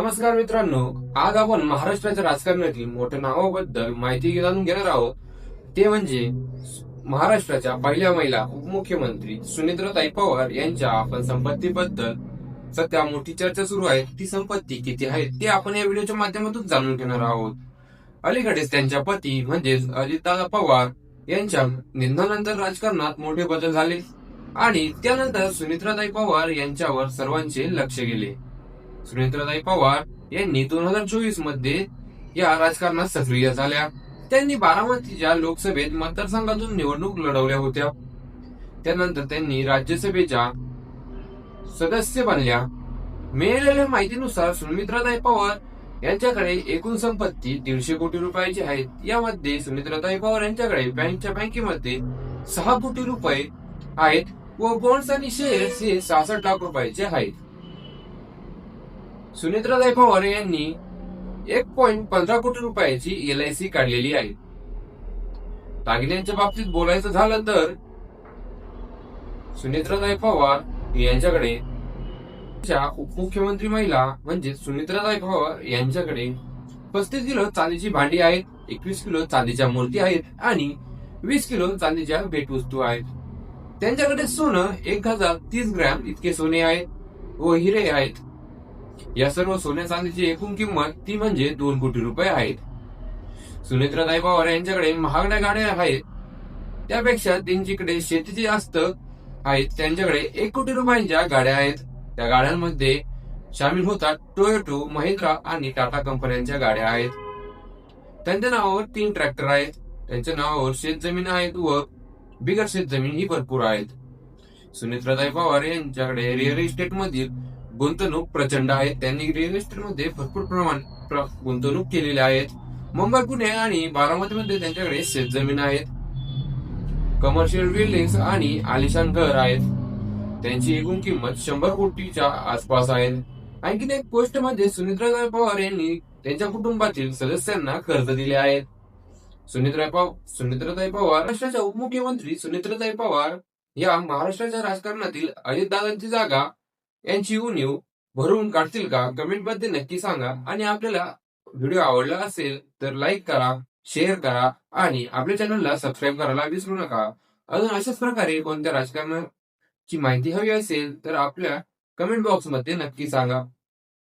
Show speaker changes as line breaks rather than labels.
नमस्कार मित्रांनो, आज आपण महाराष्ट्राच्या राजकारणातील मोठ्या नावाबद्दल माहिती जाणून घेणार आहोत. ते म्हणजे महाराष्ट्राच्या पहिल्या महिला उपमुख्यमंत्री सुनेत्राताई पवार यांच्या आपण संपत्तीबद्दल सध्या मोठी चर्चा सुरू आहे. ती संपत्ती किती आहे ते आपण या व्हिडिओच्या माध्यमातून जाणून घेणार आहोत. अलीकडेच त्यांच्या पती म्हणजेच अजितदादा पवार यांच्या निधनानंतर राजकारणात मोठे बदल झाले आणि त्यानंतर सुनेत्राताई पवार यांच्यावर सर्वांचे लक्ष गेले. सुनेत्राताई पवार यांनी 2024 मध्ये या राजकारणात सक्रिय झाल्या. त्यांनी बारामतीच्या लोकसभेत मतदारसंघातून निवडणूक लढवल्या होत्या. त्यानंतर त्यांनी राज्यसभेच्या सदस्य बनल्या. मिळालेल्या माहितीनुसार सुमित्राताई पवार यांच्याकडे एकूण संपत्ती 150 कोटी रुपयाची आहे. यामध्ये सुमित्राताई पवार यांच्याकडे बँकेमध्ये 6 कोटी रुपये आहेत व बॉन्ड्स आणि शेअर्स हे 66 लाख रुपयाचे आहेत. सुनेत्राताई पवार यांनी 1.15 कोटी रुपयाची LIC काढलेली आहे. दागिन्यांच्या बाबतीत बोलायचं झालं तर सुनेत्राताई पवार यांच्याकडे उपमुख्यमंत्री महिला म्हणजे सुनेत्राताई पवार यांच्याकडे 35 किलो चांदीची भांडी आहेत, 21 किलो चांदीच्या मूर्ती आहेत आणि 20 किलो चांदीच्या भेटवस्तू आहेत. त्यांच्याकडे सोनं 1030 ग्रॅम इतके सोने आहेत व हिरे आहेत. या सर्व सोन्या चांदीची एकूण किंमत ती म्हणजे 2 कोटी रुपये आहेत. सुनेत्राताई पवार यांच्याकडे महागड्या गाड्या आहेत, त्यापेक्षा त्यांच्याकडे शेतीची जास्त आहेत. त्यांच्याकडे 1 कोटी रुपयांच्या गाड्या आहेत. त्या गाड्यांमध्ये सामील होतात टोयोटो, महिंद्रा आणि टाटा कंपन्यांच्या गाड्या आहेत. त्यांच्या नावावर 3 ट्रॅक्टर आहेत. त्यांच्या नावावर शेतजमीन आहेत व बिगर शेतजमीन ही भरपूर आहेत. सुनेत्राताई पवार यांच्याकडे रिअल इस्टेट मधील गुंतवणूक प्रचंड आहे. त्यांनी रिअल इस्टेट मध्ये भरपूर प्रमाणात गुंतवणूक केलेली आहेत. मुंबई, पुणे आणि बारामतीमध्ये त्यांच्याकडे शेतजमीन आहेत. कमर्शियल बिल्डिंग्स आणि आलिशान घर आहेत. त्यांची एकूण किंमत 100 कोटीच्या आसपास आहे. आणखीन एक गोष्ट म्हणजे सुनेत्राताई पवार यांनी त्यांच्या कुटुंबातील सदस्यांना कर्ज दिले आहेत. सुनेत्राताई पवार महाराष्ट्राच्या उपमुख्यमंत्री सुनेत्राताई पवार या महाराष्ट्राच्या राजकारणातील अजितदादांची जागा यांची उणीव भरून काढतील का? कमेंट मध्ये नक्की सांगा. आणि आपल्याला व्हिडिओ आवडला असेल तर लाईक करा, शेअर करा आणि आपल्या चॅनलला सबस्क्राईब करायला विसरू नका. अजून अशाच प्रकारे कोणत्या राजकारणाची माहिती हवी असेल तर आपल्या कमेंट बॉक्स मध्ये नक्की सांगा.